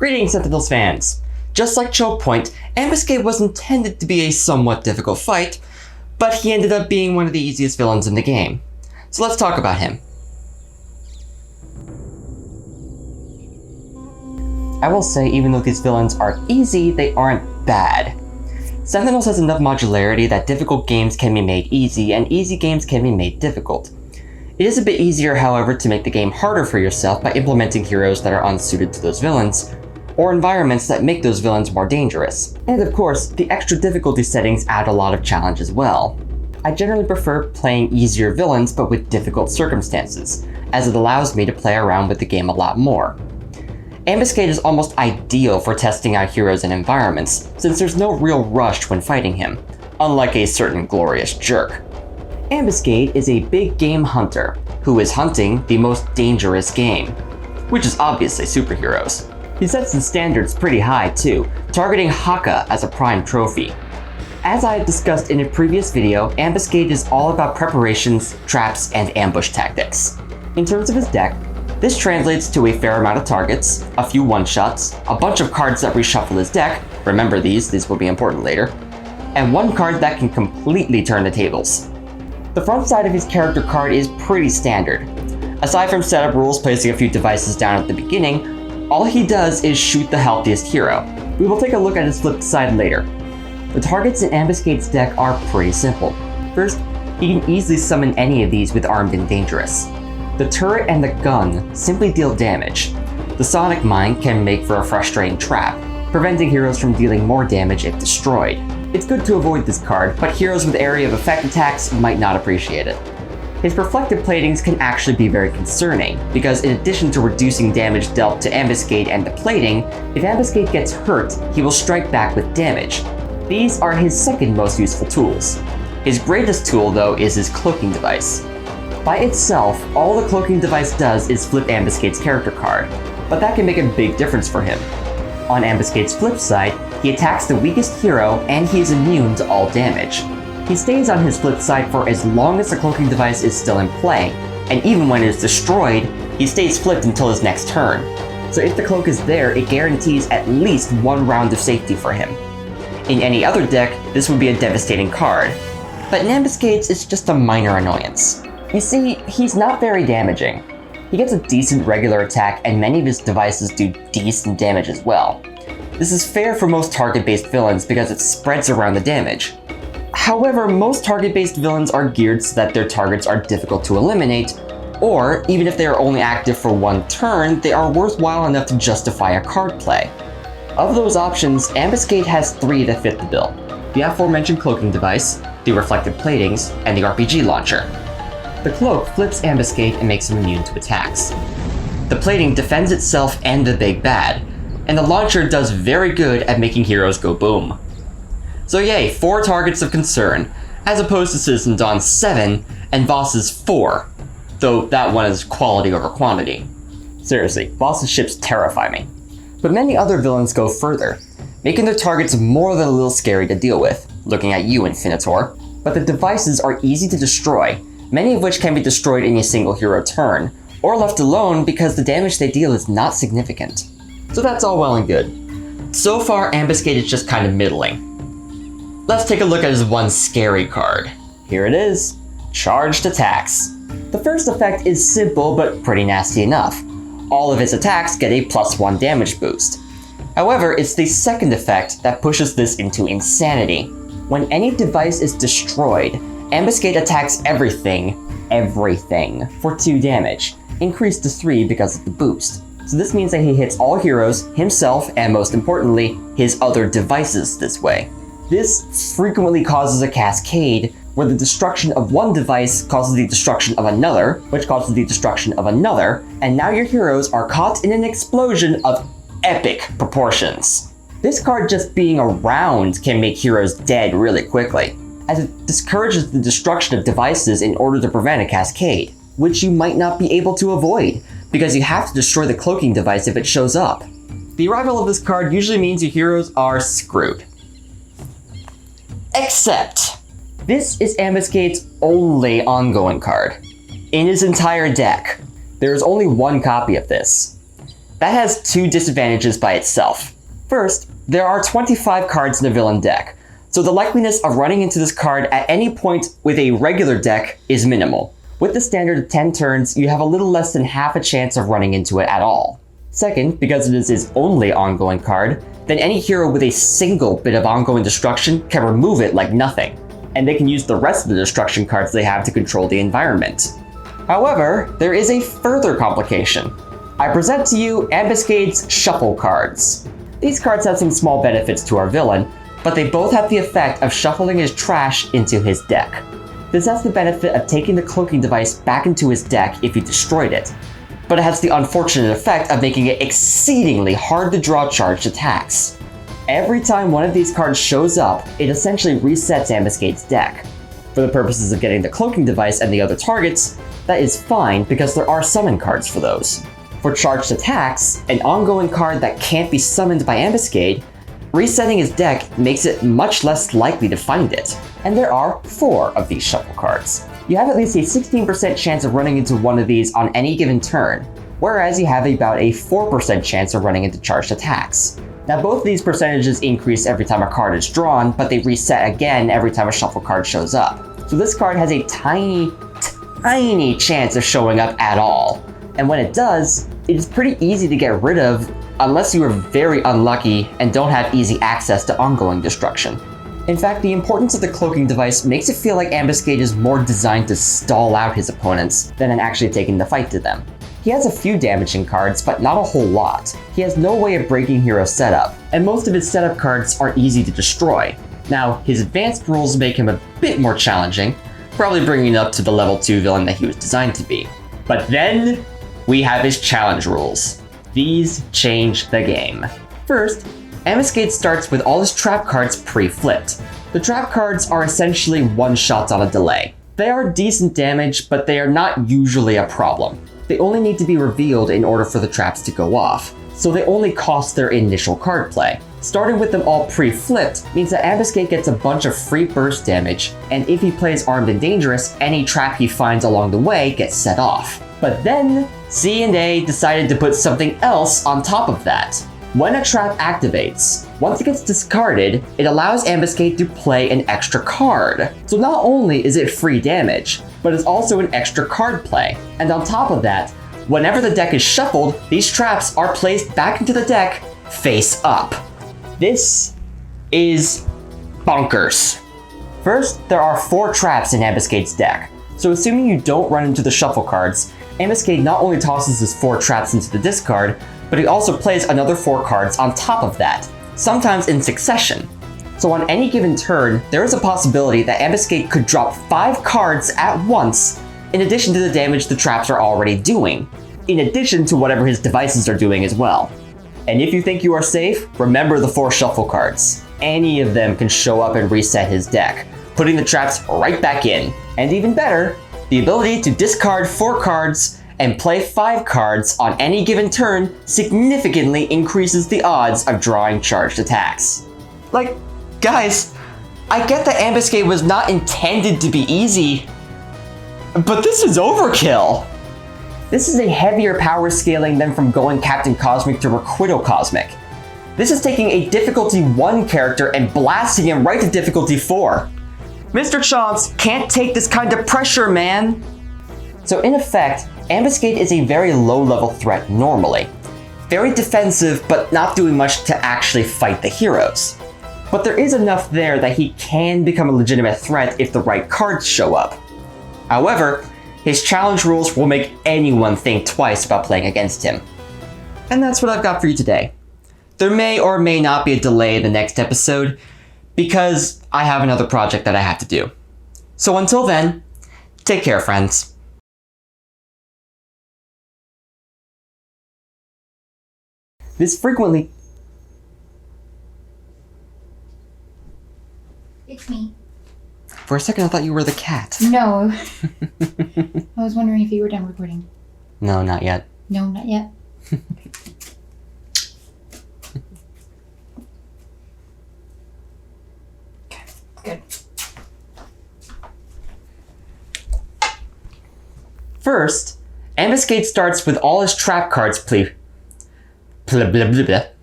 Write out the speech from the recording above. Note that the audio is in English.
Greetings, Sentinels fans! Just like Choke Point, Ambuscade was intended to be a somewhat difficult fight, but he ended up being one of the easiest villains in the game. So let's talk about him. I will say, even though these villains are easy, they aren't bad. Sentinels has enough modularity that difficult games can be made easy, and easy games can be made difficult. It is a bit easier, however, to make the game harder for yourself by implementing heroes that are unsuited to those villains, or environments that make those villains more dangerous. And of course, the extra difficulty settings add a lot of challenge as well. I generally prefer playing easier villains but with difficult circumstances, as it allows me to play around with the game a lot more. Ambuscade is almost ideal for testing out heroes and environments, since there's no real rush when fighting him, unlike a certain glorious jerk. Ambuscade is a big game hunter, who is hunting the most dangerous game, which is obviously superheroes. He sets the standards pretty high too, targeting Haka as a prime trophy. As I have discussed in a previous video, Ambuscade is all about preparations, traps, and ambush tactics. In terms of his deck, this translates to a fair amount of targets, a few one-shots, a bunch of cards that reshuffle his deck, remember these will be important later, and one card that can completely turn the tables. The front side of his character card is pretty standard. Aside from setup rules placing a few devices down at the beginning, all he does is shoot the healthiest hero. We will take a look at his flipped side later. The targets in Ambuscade's deck are pretty simple. First, he can easily summon any of these with Armed and Dangerous. The turret and the gun simply deal damage. The Sonic Mine can make for a frustrating trap, preventing heroes from dealing more damage if destroyed. It's good to avoid this card, but heroes with area of effect attacks might not appreciate it. His reflective platings can actually be very concerning, because in addition to reducing damage dealt to Ambuscade and the plating, if Ambuscade gets hurt, he will strike back with damage. These are his second most useful tools. His greatest tool, though, is his cloaking device. By itself, all the cloaking device does is flip Ambuscade's character card, but that can make a big difference for him. On Ambuscade's flip side, he attacks the weakest hero and he is immune to all damage. He stays on his flip side for as long as the cloaking device is still in play, and even when it is destroyed, he stays flipped until his next turn. So if the cloak is there, it guarantees at least one round of safety for him. In any other deck, this would be a devastating card, but in Ambuscade's it's just a minor annoyance. You see, he's not very damaging. He gets a decent regular attack and many of his devices do decent damage as well. This is fair for most target-based villains because it spreads around the damage. However, most target-based villains are geared so that their targets are difficult to eliminate, or even if they are only active for one turn, they are worthwhile enough to justify a card play. Of those options, Ambuscade has 3 that fit the bill: the aforementioned cloaking device, the reflective platings, and the RPG launcher. The cloak flips Ambuscade and makes him immune to attacks. The plating defends itself and the big bad, and the launcher does very good at making heroes go boom. So yay, 4 targets of concern, as opposed to Citizen Dawn's 7 and Voss's 4, though that one is quality over quantity. Seriously, Voss's ships terrify me. But many other villains go further, making their targets more than a little scary to deal with, looking at you, Infinitor. But the devices are easy to destroy, many of which can be destroyed in a single hero turn, or left alone because the damage they deal is not significant. So that's all well and good. So far, Ambuscade is just kind of middling. Let's take a look at his one scary card. Here it is, Charged Attacks. The first effect is simple but pretty nasty enough. All of his attacks get a +1 damage boost. However, it's the second effect that pushes this into insanity. When any device is destroyed, Ambuscade attacks everything for 2 damage, increased to 3 because of the boost. So this means that he hits all heroes, himself, and most importantly, his other devices this way. This frequently causes a cascade, where the destruction of one device causes the destruction of another, which causes the destruction of another, and now your heroes are caught in an explosion of epic proportions. This card just being around can make heroes dead really quickly, as it discourages the destruction of devices in order to prevent a cascade, which you might not be able to avoid, because you have to destroy the cloaking device if it shows up. The arrival of this card usually means your heroes are screwed. Except, this is Ambuscade's only ongoing card. In his entire deck, there is only one copy of this. That has two disadvantages by itself. First, there are 25 cards in a villain deck, so the likeliness of running into this card at any point with a regular deck is minimal. With the standard of 10 turns, you have a little less than half a chance of running into it at all. Second, because it is his only ongoing card, then any hero with a single bit of ongoing destruction can remove it like nothing, and they can use the rest of the destruction cards they have to control the environment. However, there is a further complication. I present to you Ambuscade's Shuffle cards. These cards have some small benefits to our villain, but they both have the effect of shuffling his trash into his deck. This has the benefit of taking the cloaking device back into his deck if he destroyed it, but it has the unfortunate effect of making it exceedingly hard to draw charged attacks. Every time one of these cards shows up, it essentially resets Ambuscade's deck. For the purposes of getting the cloaking device and the other targets, that is fine because there are summon cards for those. For charged attacks, an ongoing card that can't be summoned by Ambuscade, resetting his deck makes it much less likely to find it. And there are 4 of these shuffle cards. You have at least a 16% chance of running into one of these on any given turn, whereas you have about a 4% chance of running into charged attacks. Now both of these percentages increase every time a card is drawn, but they reset again every time a shuffle card shows up. So this card has a tiny chance of showing up at all. And when it does, it is pretty easy to get rid of unless you are very unlucky and don't have easy access to ongoing destruction. In fact, the importance of the cloaking device makes it feel like Ambuscade is more designed to stall out his opponents than in actually taking the fight to them. He has a few damaging cards, but not a whole lot. He has no way of breaking hero setup, and most of his setup cards are easy to destroy. Now, his advanced rules make him a bit more challenging, probably bringing up to the level 2 villain that he was designed to be. But then, we have his challenge rules. These change the game. First, Ambuscade starts with all his trap cards pre-flipped. The trap cards are essentially one-shots on a delay. They are decent damage, but they are not usually a problem. They only need to be revealed in order for the traps to go off, so they only cost their initial card play. Starting with them all pre-flipped means that Ambuscade gets a bunch of free burst damage, and if he plays Armed and Dangerous, any trap he finds along the way gets set off. But then, C&A decided to put something else on top of that. When a trap activates, once it gets discarded, it allows Ambuscade to play an extra card. So not only is it free damage, but it's also an extra card play. And on top of that, whenever the deck is shuffled, these traps are placed back into the deck face up. This is bonkers. First, there are 4 traps in Ambuscade's deck. So assuming you don't run into the shuffle cards, Ambuscade not only tosses his 4 traps into the discard, but he also plays another 4 cards on top of that, sometimes in succession. So on any given turn, there is a possibility that Ambuscade could drop 5 cards at once, in addition to the damage the traps are already doing, in addition to whatever his devices are doing as well. And if you think you are safe, remember the 4 shuffle cards. Any of them can show up and reset his deck, putting the traps right back in. And even better, the ability to discard 4 cards and play 5 cards on any given turn significantly increases the odds of drawing charged attacks. Like, guys, I get that Ambuscade was not intended to be easy, but this is overkill. This is a heavier power scaling than from going Captain Cosmic to Requital Cosmic. This is taking a difficulty 1 character and blasting him right to difficulty 4. Mr. Chomps can't take this kind of pressure, man. So in effect, Ambuscade is a very low-level threat normally. Very defensive, but not doing much to actually fight the heroes. But there is enough there that he can become a legitimate threat if the right cards show up. However, his challenge rules will make anyone think twice about playing against him. And that's what I've got for you today. There may or may not be a delay in the next episode, because I have another project that I have to do. So until then, take care, friends. This frequently... It's me. For a second I thought you were the cat. No. I was wondering if you were done recording. No, not yet. No, not yet. Okay, good. First, Ambuscade starts with all his trap cards blah, blah, blah, blah.